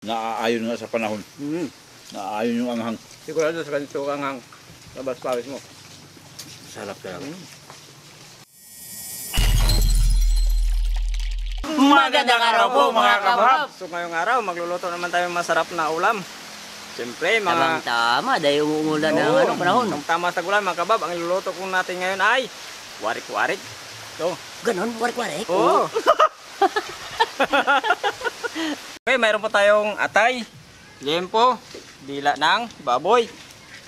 naaayon nga sa panahon. Naaayon yung anghang. Sigurado sa ganito anghang. Labas pawis mo. Sarap talaga. Magandang araw po mga kabab. So ngayong araw, magluluto naman tayo ng masarap na ulam. Siyempre, mga... Tama, dahil umuulan ng panahon. Ang tama sa gulan, mga kabab, ang iluluto ko natin ngayon ay warik-warik. So, Ganon, warik-warik? oo. Okay, mayroon po tayong atay, liempo, dila ng baboy,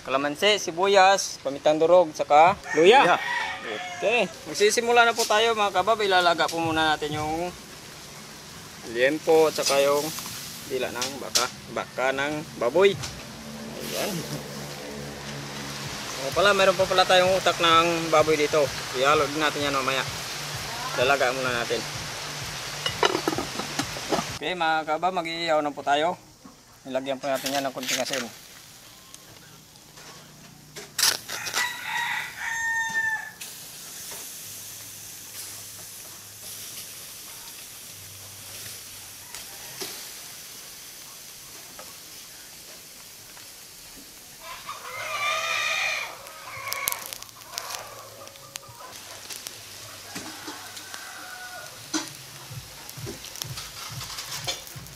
kalamansi, sibuyas, pamitang durog, saka luya. Okay, magsisimula na po tayo mga kabab. Ilalaga po muna natin yung liempo at saka yung dila ng baka ng baboy. Ayan. O pala, meron po pala tayong utak ng baboy dito. Ihalo din natin yan mamaya. Lalaga muna natin. Okay mga kabab, mag-iihaw na po tayo. Nilagyan po natin yan ng konting asin.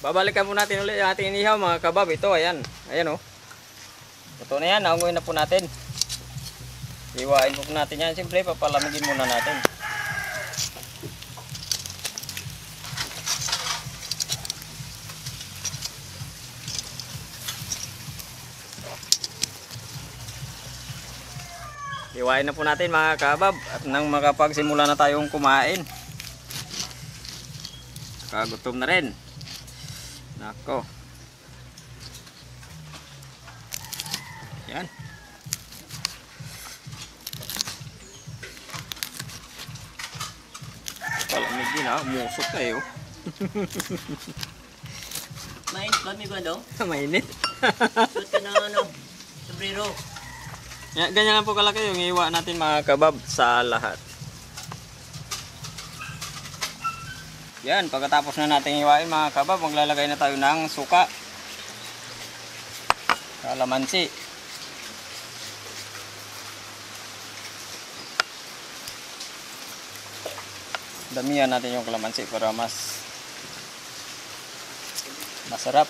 Babalikan po natin ulit yung ating inihaw mga kabab. Ito, ayan. Ayan o. Ito na yan. Naunguin na po natin. Iwain po natin yan. Siyempre, papalamigin muna natin. Iwain na po natin mga kabab. At nang makapagsimula na tayong kumain. Kagutom na rin. Nako. Yan. Palamig din ha. Musok kayo. Mainit ba, mi ba daw? Mainit. Suot ka ng sombrero. Yan, ganyan lang po kalaki yung iwa natin mga kabab sa lahat. Yan, pagkatapos na natin iwain mga kabab, maglalagay na tayo ng suka, kalamansi, damihan natin yung kalamansi para mas masarap.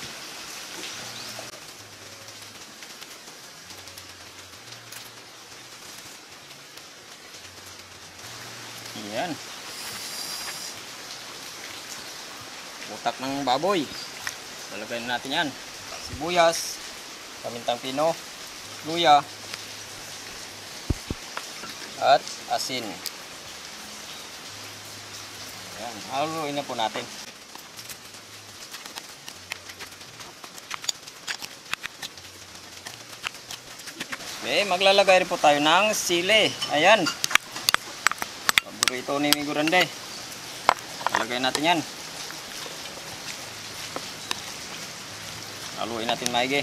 Yan. Utak ng baboy. Lalagay natin yan. Sibuyas, pamintang pino, luya, at asin. Ayan, haluin na po natin. Okay, maglalagay rin po tayo ng sili. Ayan. Paborito ni Migurande. Lalagay natin yan. Haluin natin maigi.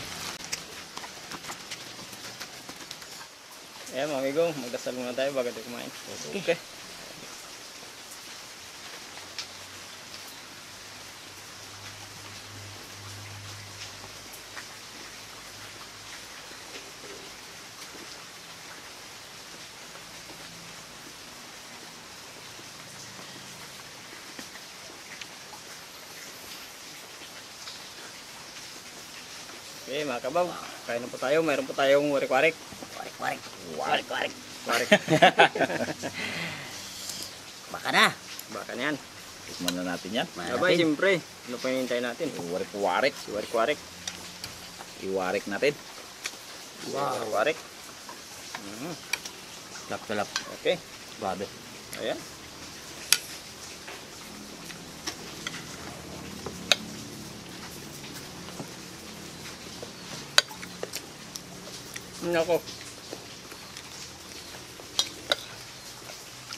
Ayan mga amigo, magdasal muna tayo bago tayo kumain. Okay. Okay mga kabab, kain na po tayo. Mayroon po tayong warik-warik. Warik-warik. Warik-warik. Warik. Baka na. Baka na yan. Tikman na natin yan. Abay, siyempre. Ano pa yung hintay natin? Warik-warik. Warik-warik. Iwarik natin. Wow. Warik. Lap-talap. Okay. Grabe. Ayan. Nako.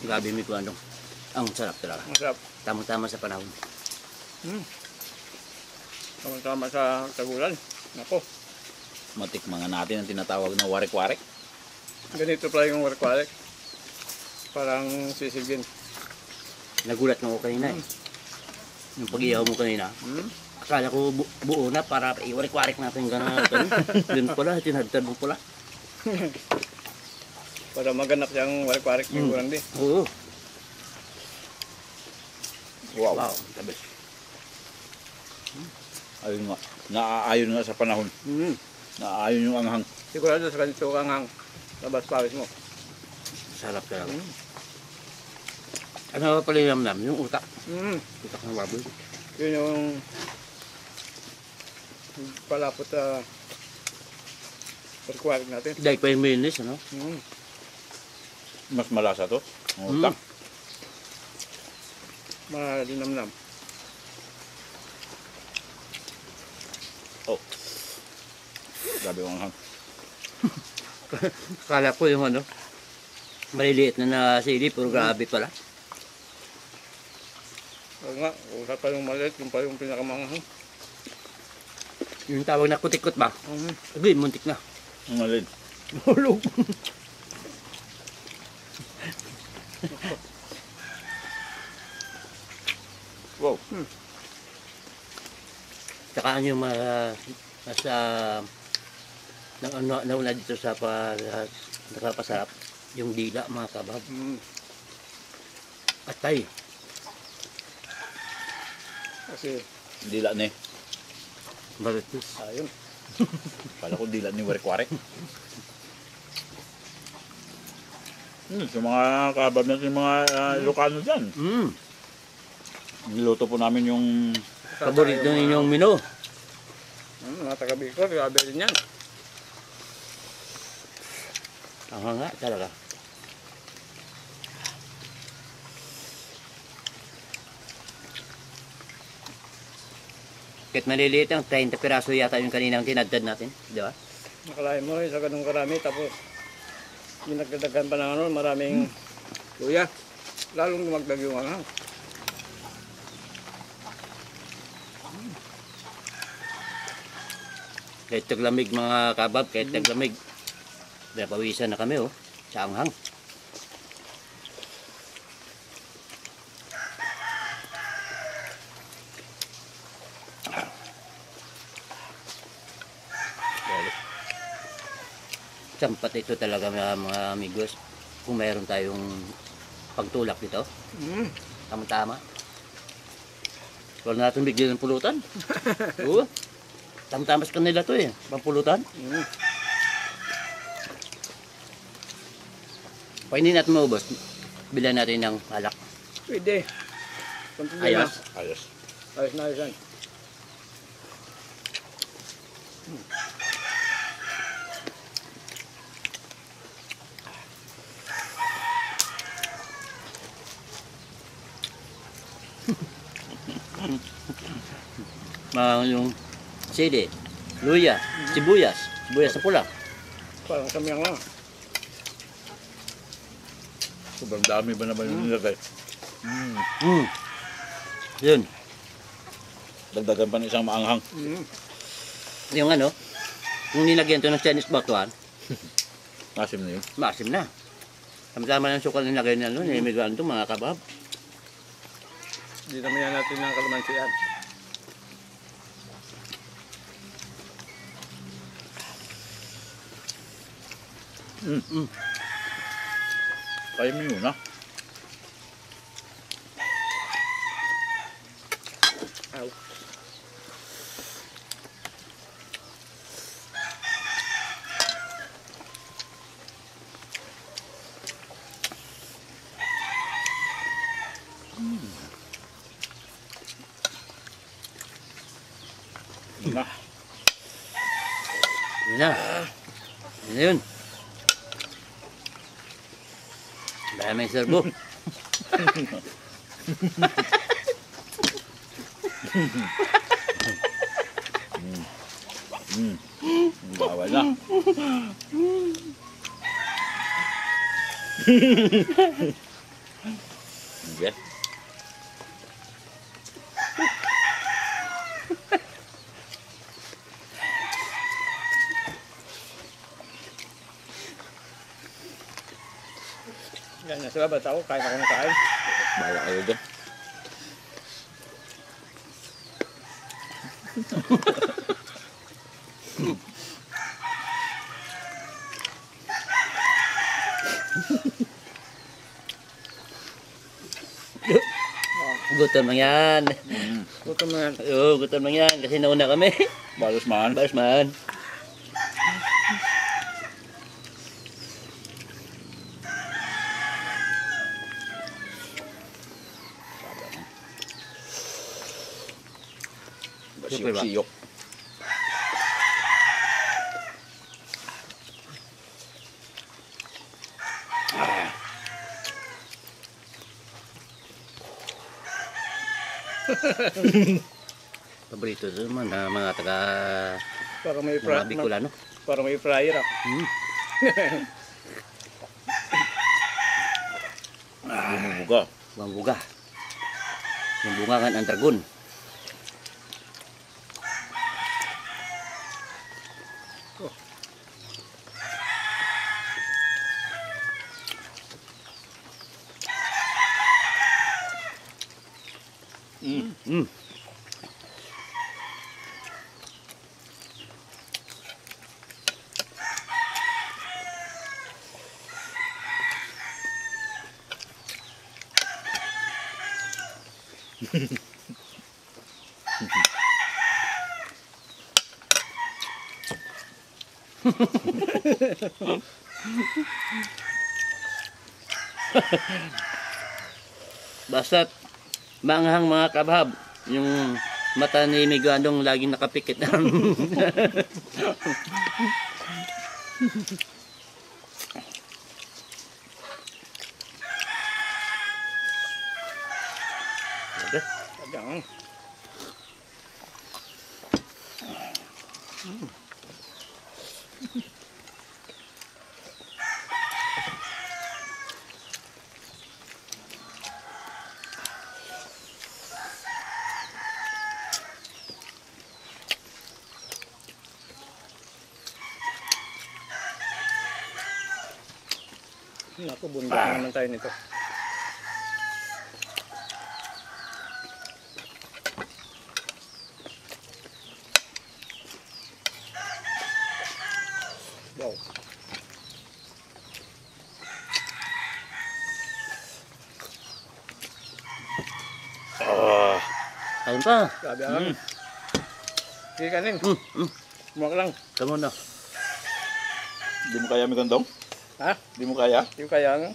Grabe mi ko ano. Ang sarap talaga. Masarap. Tama-tama sa panahon. Tama-tama sa tagulan. Nako. Matikman nga natin ang tinatawag na warik-warik. Ganito pala yung warik-warik. Parang sisig din. Nagulat mo ko kanina eh. Yung pag-ihaw mo kanina. Kala ko buo na para iwarik-warik natin gano'n. Yun pala, tinadtad mo pala. Para maganap siyang warik-warik yung kurang di. Oo. Wow. Wow, tabi. Ayun nga. Naaayon nga sa panahon. Naaayon yung anghang. Sigurado sa ganito kang hang. Labas pawis mo. Sarap talaga. Ano ba pala yung namnam? Yung utak. Utak ng baboy. Yun yung palapot sa warik-warik natin. Dahil pa yung mayonnaise, ano? Mas malasa to. Ang utak. Malinamnam. Oh. Grabe yung anghang. Kala ko yung ano, maliliit na sili, puro grabe pala. Oo nga, usap pa yung maliit, yung pa yung pinakamanghang. Yung tawag na kutikot ba? Agay, muntik na. Ang malid. Hulog. Wow. Tsaka ano yung nasa nauna dito sa nakapasarap, yung dila mga kabab. Atay. Kasi, Dila ni. Baritis. ayun. Kala ko dila ni warik-warik. Sa mga kabab natin, mga Ilocano dyan. Niluto po namin yung Paborito ninyong menu. Mga taga-Bicol, grabe rin yan. Ang nga talaga. Kahit maliliit lang, 30 piraso yata yung kaninang tinadtad natin. Di ba? Nakalain mo sa ganung karami, tapos ginagdagan pa ng ano, maraming luya. Lalong lumagdag yung anghang. Kahit taglamig mga kabab, kahit taglamig. Pawisan na kami oh, sa anghang. Sampat ito talaga mga amigos. Kung mayroon tayong pagtulak dito, tama-tama. Wala natin bigyan ng pulutan. Oo. Tama-tama sa kanila to eh, pampulutan. Pag hindi natin maubos, bilan natin ng alak. Pwede. Konti Ayos. ayos. Ayos na ayos yan. Yung sili, luya, sibuyas na pula. Parang samyang lang. Sobrang dami ba naman yung nilagay? Yun. Dagdagan pa ng isang maanghang. Yung ano, kung nilagyan ito ng Chinese batuan, Masim na yun. maasim na. Sama-sama ng sukal nilagay na ano, nilimigaan ito mga kabab. Hindi naman yan natin ng kalamansian. Kaya mo yun, ha? Aw. Yun na. Yun na. Yun na yun. Dahil may serbo. Bawal na. Okay. Yan, nasa labas ako, kain ako ng kain. Bawa kayo dyan. Gutom lang yan. Gutom na yan. Oo, gutom lang yan. Kasi nauna kami. Balos man. Baris man. Siyempre ba? Siyok. Paborito ito naman na mga taga Parang may mga Bicolano. Parang may fryer ah. Bumubuga. Bambuga. Bambungangan ang dragon. Mm. Basta't maanghang mga kabhab, yung mata ni Miguandong laging nakapikit. Okay. Ayan. Naku, bunda naman tayo nito. Wow. Ayun pa. Grabe ah. Sige kanin. Muwak lang. Kamu na. Di mo kaya Migandong? Ha? Di mo kaya? Yung kaya nga.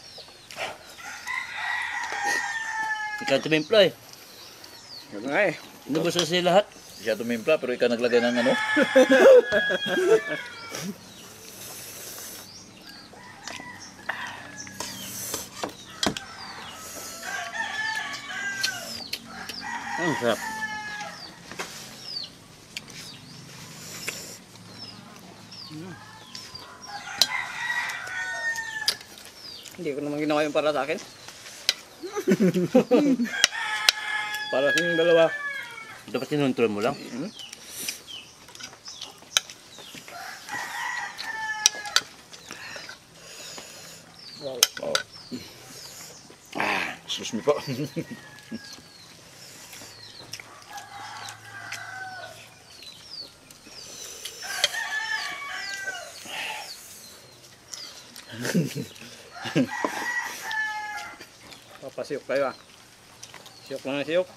Ikaw tumimpla eh. Yun nga eh. Inubos na sila lahat. Siya tumimpla pero ikaw naglagay ng ano? Ang sarap. Hindi ko naman ginawa yung para sa akin. Para sa inyong dalawa. Dapat sinuntrol mo lang. Wow. Oh. Excuse me po. Papasiyok kayo ah. Siyok lang na siyok.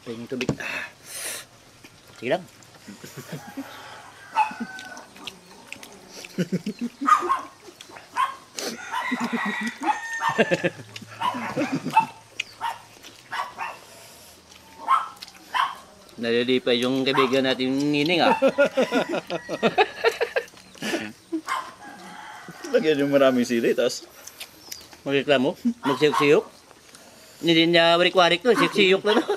Pahingin tubig. Sige lang. Nalilipay yung kaibigan natin Nining ah. Lagyan yung maraming sili, tas Magreklamo, magsiyok-siyok. Hindi niya warik-warik to, siyok-siyok na to.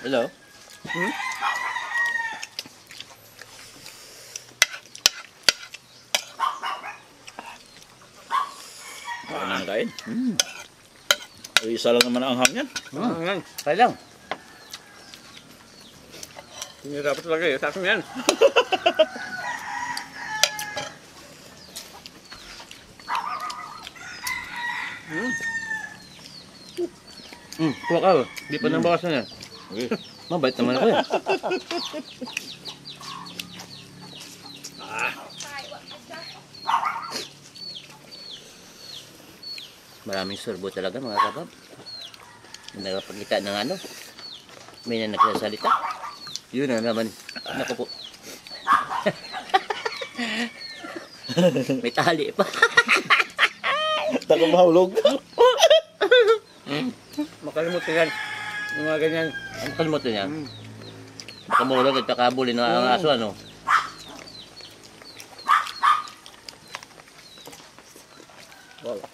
Hello? kain. Isa lang naman ang anghang yan. Ayan. Kaya lang. Hindi dapat talaga eh. Sa akin yan. Kuha ka. Di pa nang bawasan yan. Okay. Mabait naman ako yan. Maraming sorbo talaga mga kabab. Nagpagkita ng ano. May na nagsasalita. Yun na naman. Naku po. May tali pa. Tako mahulog. Makalimutan yan. Yung mga ganyan. Ang kalimutan niya. Makamulog at kakabulin ng ang aso ano. Wala.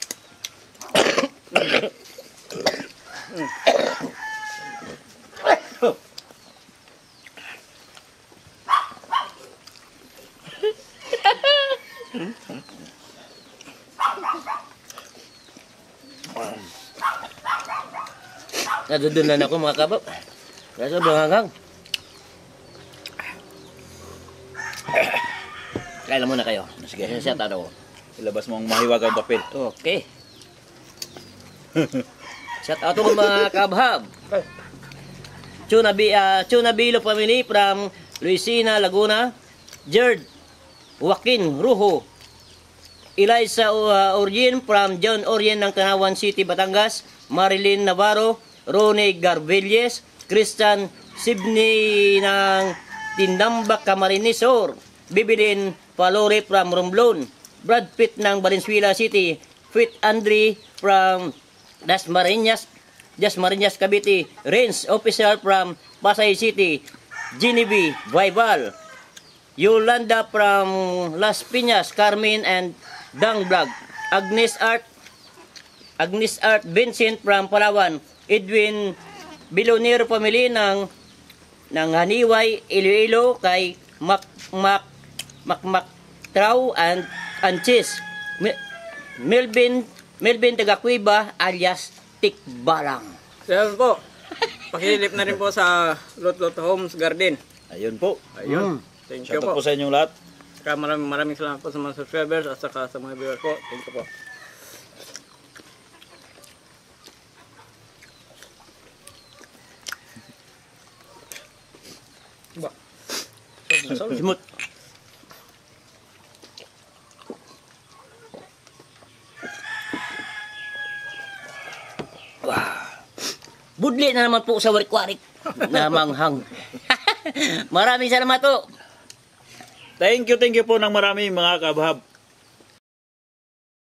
Nadudulan ako mga kabab. Kaya sobrang hanggang. Kailan muna kayo. Sige, siya taro. Ilabas mo ang mahiwagang papel. Okay. Shout out to mga kabhab. Chunabilo family from Luisina, Laguna. Jerd Joaquin Rujo. Eliza Orien from John Orien ng Tanawan City, Batangas. Marilyn Navarro, Ronnie Garbelles, Christian Sibney ng Tindambak, Camarinesor. Bibilin Palore from Romblon. Brad Pitt ng Valenzuela City. Fit Andre from Dasmariñas, Cavite. Renz Official from Pasay City. Genevieve Vival. Yolanda from Las Piñas, Carmen and Dangblog. Agnes Art Vincent from Palawan. Edwin Bilonero family ng Haniway, Iloilo kay Mac Trau and Anches. Melvin Tagakuiba alias Tikbalang. Yan po. Pakilip na rin po sa Lot Homes Garden. Ayun po. Ayun. Thank you Shoutout po. po sa inyong lahat. Saka maraming salamat po sa mga subscribers at saka sa mga viewers po. Thank you po. Ba. Simut. Budli na naman po sa warik-warik na manghang. Maraming salamat po. Thank you po ng marami mga kabahab.